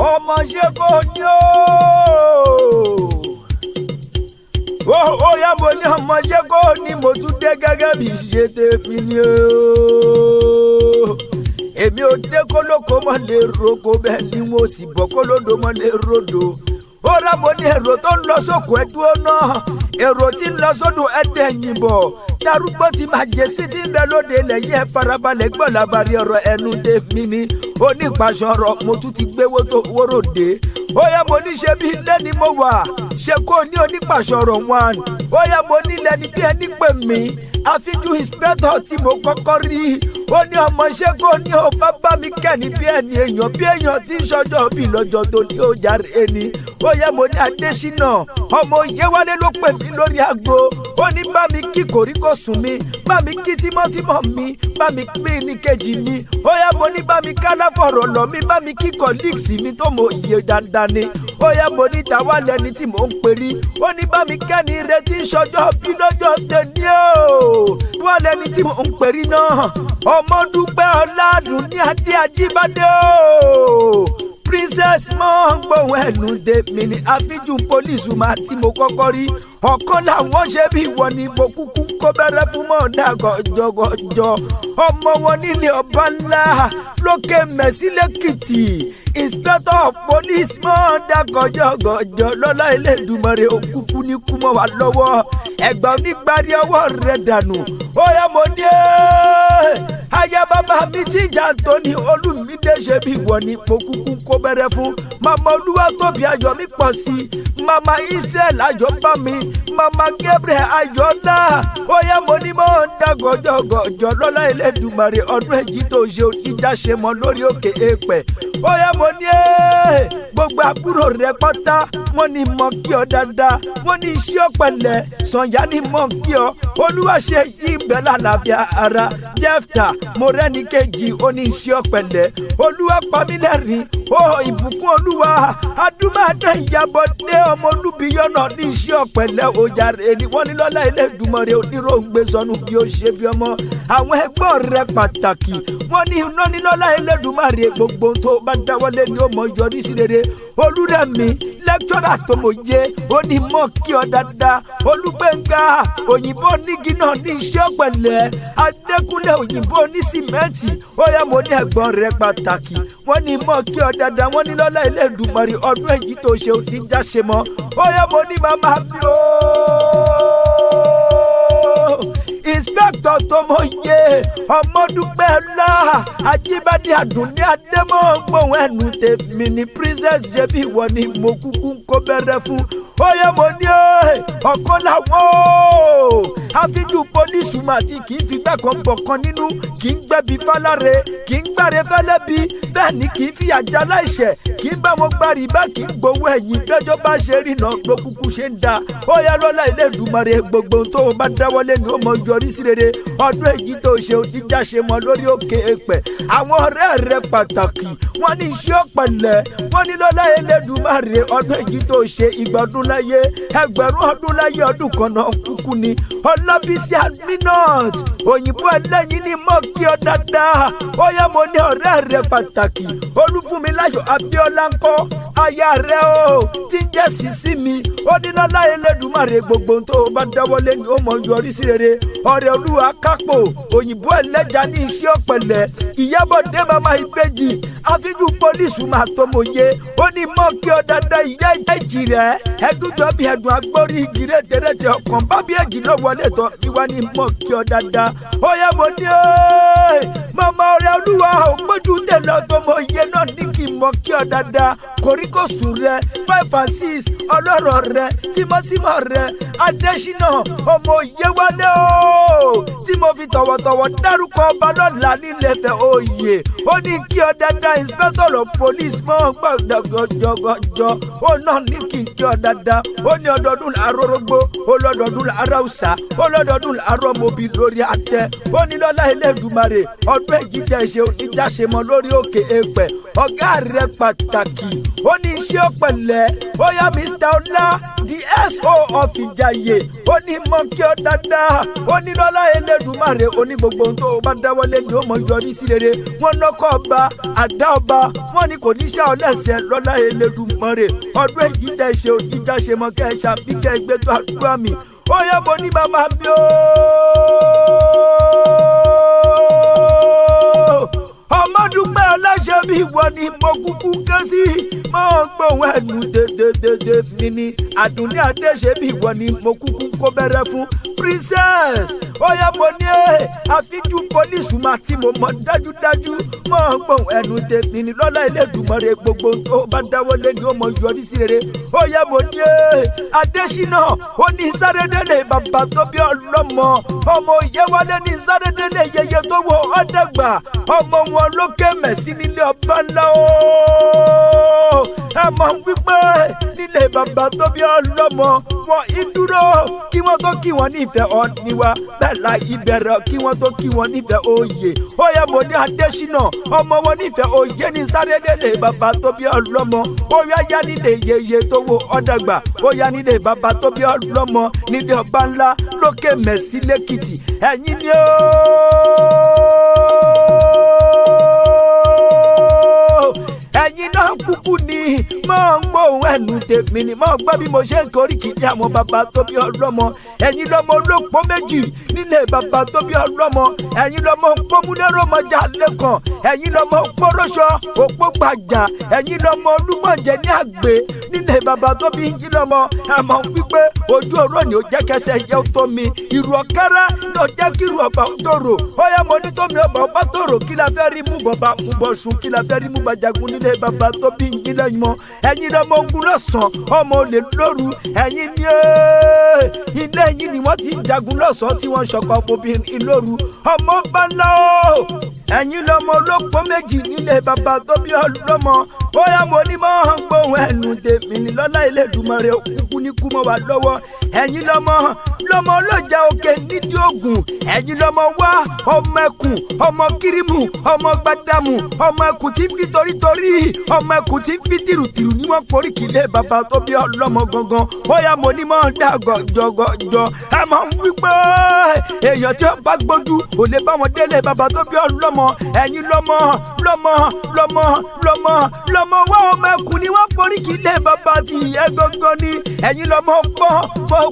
ọmọ ṣe kò ní ó yá mo ní ọmọ ṣe kò ní mo tún dé gẹ́gẹ́ bí ṣe tèmi ni èmi ò dé kólókó mọ́ lè roko bẹ́ẹ̀ ni mo sì bọ́ kólódó mọ́ lè rodo ó rà mo ní èrò tó ń lọ sóko ẹ̀dúró náà èrò tí ń lọ sódò ẹ̀dẹ̀ yìnbọn darúgbó ti máa jẹ sí ní bẹ́ẹ̀ lóde lẹ́yìn ẹ̀ farabalẹ̀ gbọ́ làbàrí ọ̀rọ̀ ẹnu tèmi ni onípasọ̀rọ̀ mo tún ti gbéwó tó wóró dé ó yá mo ní ṣe bí ilé ni mo wà ṣe kó ní onípasọ̀rọ̀ wọn ó yá mo ní lẹ́ni bí ẹni pè mí àfijú inspector tí mo kọ́kọ́ rí ó ní ọmọ ṣe kó ní o bá mi kẹ́ni bí èèyàn tí ń ṣọjọ́ bí lọ́jọ́ tó ní ó jàre ẹni ó yá mo ní Adésínà ọmọ Oyèwálé ló pè mí lórí aago ó ní bá mi kí kòríkòsùn mi bá mi kí tímọ́tímọ́ mi bá mi pín ní kejì mi ó yá mo ní bá mi kálá fọ̀rọ̀ lọ mi bá mi kí colleagues mi tó mọ iye dandan ni ó yá mo ní tàwa lẹni tí mò ń perí ó ní bá mi kẹ́ni retí ṣọjọ́ bí lọ́jọ́ tẹ̀lé o wá lẹni tí mò ń perí náà Ọmọdúpẹ́ Ọládùn ní Adé Ajíbádé o princess mọ́ gbóhùn ẹnu tèmi ní àfíjú pólísù máa tí mo kọ́kọ́ rí ọ̀kan làwọn ṣe bí ìwọ ni mo kúkú kó bẹ̀rẹ̀ fún mọ́ọ̀dà gọ̀jọ̀gọ̀jọ̀ ọmọ wọn nílé ọba ńlá lókè mẹ́sílẹ́kìtì inspector of police mọ́ọ̀dà gọ̀jọ̀gọ̀jọ̀ lọ́lá Elédùmarè òkúkú ní kú mọ́ wa lọ́wọ́ ẹ̀gbà onígbàrí ọwọ́ rẹ̀ dànù ó yá mo ní aya bàbá mi tí ìjà tó ní Olúmídé ṣe bí ìwọ ni mo kúkú kó bẹ̀rẹ̀ fún mama Olúwatóbi ayọ̀ mi pọ̀ sí mama Israel ayọ̀ bá mi mama Gabriel ayọ̀ náà ó yá mo ní mọ́ ń dá gọ̀jọ̀gọ̀jọ̀ lọ́lá Elédùmarè ọdún èyí tó ṣe ìjà ṣe mọ́ lórí òkè èèpẹ̀ ó yá mo ní gbogbo àbúrò rẹ pátá wọ́n ní mọ kí ọ dáadáa wọ́n ní iṣẹ́ ọ̀pẹ̀lẹ̀ Sànyà ní mọ kí ọ Olúwa ṣe yí bẹ́ẹ̀ lálàáfíà ara Jẹ́fta morẹ́ni kejì oní iṣẹ́ ọ̀pẹ̀lẹ̀ Olúwa pamílẹ́rìn ó ìbùkún Olúwa adúmáàdán ìyàbọ̀dé ọmọ Olúbíyọ̀nà ní iṣẹ́ ọ̀pẹ̀lẹ̀ ojàre ni wọ́n ní lọ́lá Elédùmarè oníròǹgbé sọnù bí ó ṣe bí ọmọ àwọn ẹgbọ́n rẹ pàtàkì wọ́n ní iná ní lọ́lá Elédùmarè gbogbo tó bá dáwọ́lé ni ó mọ yọrí sí rere Olúrẹ̀mí lẹ́kítọ́rà tó mọ̀ yé ó ní mọ̀ kí ọ dáadáa Olúgbénga òyìnbó nígi náà ní iṣẹ́ ọ̀pẹ̀lẹ̀ Adékúnlé òyìnbó ní sìmẹ́ǹtì ó yá mo ní ẹ̀gbọ́n rẹ pàtàkì wọ́n ní mọ̀ kí ọ dáadáa wọ́n ní lọ́lá Elédùmarè ọdún èyí tó ṣe òdìjà ṣe mọ́ ó yá mo ní màmá mi ó inspector tó mọ̀ yé Ọmọdúpẹ́ ńlá Ajíbádé Àdùnní Adémọ́ gbóhùn ẹnu tèmi ní princess ṣe bí ìwọ ni mo kúkú kó bẹ̀rẹ̀ fún ó yẹ mo ní ọ̀kan làwọn àfíjú pólísù màtí kì í fi gbẹ́kan bọ̀kan nínú kì í gbẹ́bí fáláre kì í gbáre fẹ́lẹ́bí bẹ́ẹ̀ ni kì í fi àjà láìṣẹ̀ kì í bá wọn gbárí bá kì í gbowó ẹ̀yìn bẹ́jọ́ bá ṣe rí náà ló kúkú ṣe ń da ó yẹ lọ́lá Elédùmarè gbogbo tó o bá dáwọ́lé ni ó mọ yọrí sí rere ọdún èyí tó ṣe òjíjà ṣe mọ lórí òkè èpẹ̀ àwọn ọ̀rẹ́ rẹ pàtàkì wọ́n ní iṣẹ́ ọ̀pẹ̀lẹ̀ wọ́n ní lọ́lá Elédùmarè ọdún èyí tó ṣe ìgbà ọdún láyé ẹgbẹ̀rún ọdún láyé ọdún kan náà kúkú ni Ọlábísí Aminat òyìnbó ẹlẹ́yin ní mọ́ kí ọ dáadáa ó yẹ mo ní ọ̀rẹ́ rẹ pàtàkì Olúfúnmiláyọ̀ Abíọ́lá ńkọ́ aya rẹ o tí ń jẹ́ sísí mi ó ní lọ́lá Elédùmarè gbogbo tó o bá dáwọ́lé ni ó mọ yọrí sí rere ọ̀rẹ́ Olúwa kápò òyìnbó ẹlẹ́ja ní iṣẹ́ ọ̀pẹ̀lẹ̀ Ìyábọ̀dé mama ìbejì àfíjú pólísù máa tó mọ̀ yé ó ní mọ́ kí ọ dáadáa ìyá ìjì rẹ̀ ẹdújọ́ bí ẹ̀dùn agbórí igi rẹ̀tẹ̀rẹ̀tẹ̀ ọkàn bá bí èjì ló wọlé tán ìwà ní mọ́ kí ọ dáadáa ó yẹ mo ní mama ọ̀rẹ́ Olúwa ò gbójú tẹ̀lé tó mọ̀ yé náà ní kí n mọ́ kí ọ dáadáa kòríkòsùn rẹ 5 and 6 ọlọ́rọ̀ rẹ tímọ́tímọ́ rẹ Adésínà ọmọ Oyèwálé o tí mo fi tọ̀wọ̀tọ̀wọ̀ dárúkọ ọba lọ́la nílẹ̀ fẹ́ oyè ó ní kí ọ dáadáa inspector of police mọ́ gbọ́dọ̀gọ́jọ́ ó náà ní kí n kí ọ dáadáa ó ní ọdọọdún làárọ̀ rógbó ó lọ́dọọdún làárọ̀ ọ̀sà ó lọ́dọọdún làárọ̀ mọ́bí lórí àtẹ ó ní lọ́lá Elédùmarè ọdún èyí jẹ́ ṣe oníjà ṣe mọ́ lórí òkè èpẹ̀ ọ̀gá rẹ pàtàkì pàtàkì ó ní iṣẹ́ ọ̀pẹ̀lẹ̀ ó yá Mr. Ọlá the SO of Ìjàyè ó ní mọ́ kí ọ dáadáa ó ní lọ́lá Elédùmarè ó ní gbogbo ohun tó o bá dáwọ́lé ni ó mọ̀ yọrí sí rere wọ́n lọ́kọ̀ ọba àdá ọba wọ́n ní kò ní ṣá ọ lẹ́sẹ̀ lọ́lá Elédùmarè ọdún èyí tẹ̀ ṣe òjìjà ṣe mọ́ kẹ́ ẹ ṣàbíkẹ́ ẹgbẹ́ tó àdúrà mi ó yẹ mo ní màmá mi ó ọmọdúpẹ́ ọlọ́ṣẹ́ mi wọ ni mo kúkú ké sí mo gbóhùn ẹnu dédédédé mi ni Àdùnní Adéṣe mi wọ ni mo kúkú kó bẹ̀rẹ̀ fún princess ó yẹ mo ní àfijú pólísù máa tí mo mọ̀ dájúdájú mo gbóhùn ẹnu tèmi ni lọ́lá Elédùmarè gbogbo tó bá dáwọ́lé ni ó mọ̀ yọrí sí rere ó yẹ mo ní Adésínà ó ní sárédélé bàbá tó bí ọlọ́mọ ọmọ Òyewálé ní sárédélé yẹyẹ tó wọ ọ̀dẹ́gbà ọmọ wọn lókè mẹ́sì nílé ọba ńlá o ẹ mọ̀ wípé nílé bàbá tó bí ọlọ́mọ wọn ìdúró kí wọ́n tó kí wọ́n nífẹ̀ẹ́ ọ̀níwá bẹ́ẹ̀ la ìbẹ̀rẹ̀ kí wọ́n tó kí wọ́n nífẹ̀ẹ́ oyè ó yẹ mo ní Adésínà ọmọ wọn nífẹ̀ẹ́ oyè ní sárédélé bàbá tó bí ọlọ́mọ ó yá nílé yeye tó wo ọ̀dàgbà ó yá nílé bàbá tó bí ọlọ́mọ nílé ọba ńlá lókè mẹ́sì lẹ́kìtì ẹ̀yin ni ó. ẹ̀yin náà kúkú ni mo ń gbóhùn ẹnu tèmi ni mo gbọ́ bí mo ṣe ń korí kìíní àwọn bàbá tó bí ọlọ́mọ ẹ̀yin lọ́mọ olóòpó méjì nílé bàbá tó bí ọlọ́mọ ẹ̀yin lọ́mọ pọ́múlẹ́rọ̀ mọ́jà lẹ́kàn ẹ̀yin lọ́mọ pọ́rọ́ṣọ òpó gbàjà ẹ̀yin lọ́mọ olúmọ̀jẹ ní àgbè nílé bàbá tó bí yín lọ́mọ ẹ̀mọ́ wípé ojú ọ̀rọ̀ ni ó jẹ́ kẹsẹ̀ yẹ tó mi ìrù ọ̀kẹ́rẹ́ ló jẹ́ kí ìrù ọ̀bà tòrò ó yẹ mo ní tómi ọ̀bà tòrò kí la fẹ́ rí mú bọ̀bà mú bọ̀ sùn kí la fẹ́ rí mú bàjàgùn nílé bàbá tó bí yín lẹ́yìn mọ́ ẹ̀yin lọ́mọ ogun lọ́sàn-án ọmọ olè lóru ẹ̀yin ni ilé yín ni wọ́n ti jagun lọ́sàn-án tí wọ́n ṣọkọ fobìnrin lóru ọmọ bá ńlá o ẹ̀yin lọ́mọ olóòpó méjì nílé bàbá tó bí ọlọ́mọ ó yá mo ní mọ́ ń gbóhùn ẹnu tèmi ní lọ́lá Elédùmarè òkúkú ní kú mọ́ wa lọ́wọ́ ẹ̀yin lọ́mọ olójà òkè nídìí ògùn ẹ̀yin lọ́mọ wá ọmọ ẹkùn ọmọ kírímù ọmọ gbàdámù ọmọ ẹkùn tí ń fi torítorí ọmọ ẹkùn tí ń fi tìrùtìrù ní wọ́n porí kìlẹ̀ bàbá tó bí ọlọ́mọ gangan ó yá mo ní mọ́ ń dá gọ̀jọ̀gọ̀jọ̀ ẹ máa ń wí pé èèyàn tí ó bá gbójú ò lè bá wọn délé bàbá tó bí ọlọ́mọ ẹ̀yin lọ́mọ wá ọmọ ẹkùn ni wọ́n porí kìlẹ̀ bàbá ti ìyẹ́ gangan ni ẹ̀yin lọ́mọ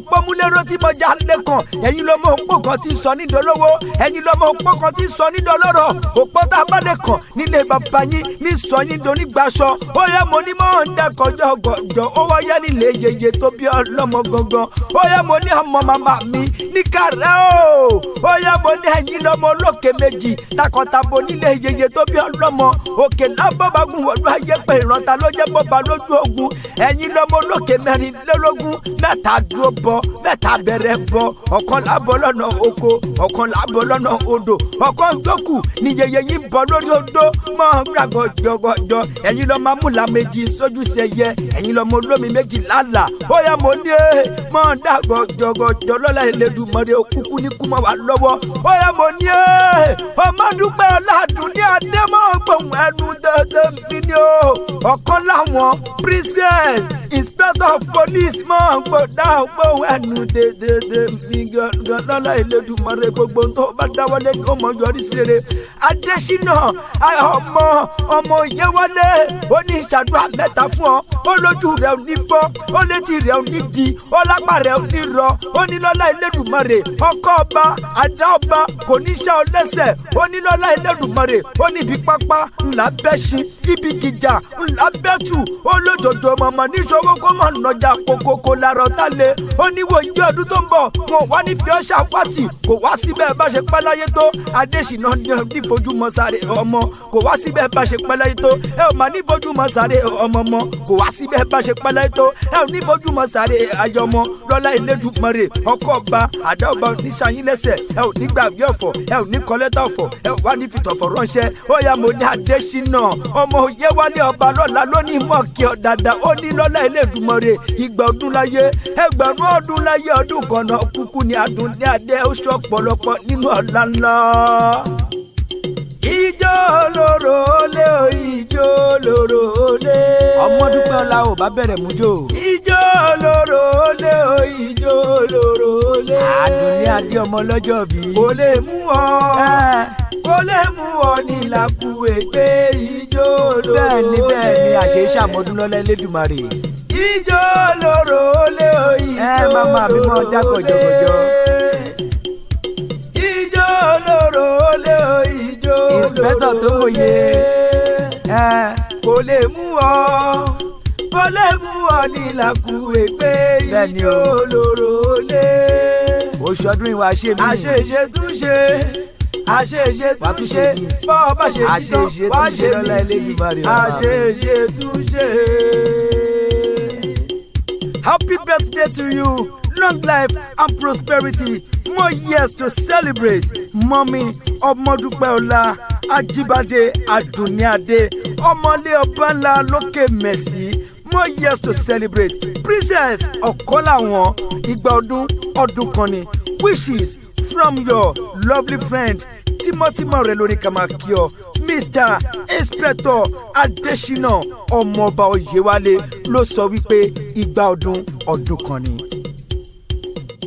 pọ́múlẹ́rọ̀ tí mo já lẹ́kàn ẹ̀yin lọ́mọ òpó kan tí sọ nídọ̀lọ́wọ́ ẹ̀yin lọ́mọ òpó kan tí sọ nídọ̀lọ́rọ̀ òpó tá a bá lẹ́kàn nílé bàbá yín ní sọ yín donígbàsọ ó yẹ mo ní mọ́ ń dẹ́kọ̀jọ́ gọ̀jọ́ ó wáyé nílé yeye tó bí ọlọ́mọ gangan ó yẹ mo ní ọmọ màmá mi ní kàrẹ́ ó yẹ mo ní ẹ̀yin lọ́mọ olókè méjì takọ̀tabo nílé yeye tó bí ọlọ́mọ òkè lábọ́bàgùn wọ̀lú ayé pé ìrántá ló jẹ́ bọ́ba lójú ogun ẹ̀yin lọ́mọ olókè mẹ́rìnlélógún mẹ́ta dúró bọ mẹ́ta bẹ̀rẹ̀ bọ ọ̀kan lábọ̀ lọ́nà oko ọ̀kan lábọ̀ lọ́nà odò ọ̀kan jókù ní yeye yín bọ̀ lórí odò mọ́ gbàgbọ́ jọgọjọ ẹ̀yin lọ́ máa múlá méjì sójú sẹ́yẹ ẹ̀yin lọ́mọ olómi méjì lálà ó yẹ mo ní mọ́ dàgbọ́ jọgọjọ lọ́lá Elédùmarè òkúkú ní kú mọ́ wa lọ́wọ́ ó yẹ mo ní Ọmọdúpẹ́ Ọládùnní Adé mọ́ gbóhùn ẹnu dédé mi ni ó ọ̀kan láwọn princess inspector of police mọ́ gbóhùn ẹnu dédé mi gangan lọ́lá Elédùmarè gbogbo tó bá dáwọ́lé ní ọmọ yọrí sí rere Adésínà ọmọ Òyewálé ó ní ìṣàdúrà mẹ́ta fún ọ ó lójú rẹ̀ ò ní fọ́ ó létí rẹ̀ ò ní di ó lápá rẹ̀ ò ní rọ ó ní lọ́lá Elédùmarè ọkọ ọba àdá ọba kò ní ṣá ọ lẹ́sẹ̀ ó ní lọ́lá Elédùmarè ó ní ibi pápá ńlá bẹ́ṣin ibi gìjà ńlá bẹ́tù ó lójoojú ọmọ níṣòwò kó mọ̀ nọjà kókókó lárọ̀ tálẹ̀ ó ní wo ìjọ ọdún tó ń bọ̀ wọn wá ní fi ọṣà pàtì kò wá síbẹ̀ bá ṣe pẹ́ láyé tó Adésínà ní ìfojúmọ́ sáré ọmọ kò wá síbẹ̀ bá ṣe pẹ́ láyé tó ẹ ò máa ní ìfojúmọ́ sáré ọmọ mọ́ kò wá síbẹ̀ bá ṣe pẹ́ láyé tó ẹ ò ní ìfojúmọ́ sáré ayọmọ lọ́lá Elédùmarè ọkọ ọba àdá ọba oníṣàyín lẹ́sẹ̀ ẹ ò ní gbàgbé ọ̀fọ̀ ẹ ò ní kọ́lẹ́tà ọ̀fọ̀ ẹ ò wá ní fìtọ̀fọ̀ ránṣẹ́ ó yá mo ní Adésínà ọmọ Òyewálé ọba lọ́la lónìí mọ̀ kí ọ dáadáa ó ní lọ́lá Elédùmarè ìgbà ọdún láyé ẹgbẹ̀rún ọdún láyé ọdún kan náà kúkú ní Àdùnní Adé ó ṣọ́ pọ̀lọpọ̀ nínú ọ̀la ńlá. Ijó lóró lé o ijó lóró lé ò bá bẹ̀rẹ̀ mú jó. ijó lóró lé o ijó lóró lé. Àdùnní Adé ọmọ lọ́jọ́ bí. kò lè mú ọ kò lè mú ọ ní làkúwé pé ijó lóró lé. bẹ́ẹ̀ni àṣẹ ìṣàmọ́dún lọ́lẹ́ lẹ́dùnmarè. ijó lóró lé o ijó lóró lé. màmá mi mọ̀ dá kọjọkọjọ. ijó lóró lé o ijó lóró lé. ìǹspẹ́tọ̀ tó mòye kò lè mú ọ kò lè mú ọ ní làkúwé pé ijó lóró lé. oṣù ọdún ìwà ṣe mí. àṣeṣe tún ṣe àṣeṣe tún ṣe bọ́ bá ṣe tán wá ṣe mí sí àṣeṣe tún ṣe. Happy birthday to you, long life and prosperity, more years to celebrate. Mọ́mí Ọmọdúpẹ́ọlá Ajíbádé Àdùnní Adé ọmọlé ọba ńlá lókè mẹ́sì, more years to celebrate. Princess Ọ̀kọ́láwọn ìgbà ọdún kan ni. Wishes from your lovely friend tímọ́tímọ́ rẹ̀ lórí kàmákíọ́ Mr. Inspector Adésínà ọmọọba Oyèwálé ló sọ wípé ìgbà ọdún kan ni.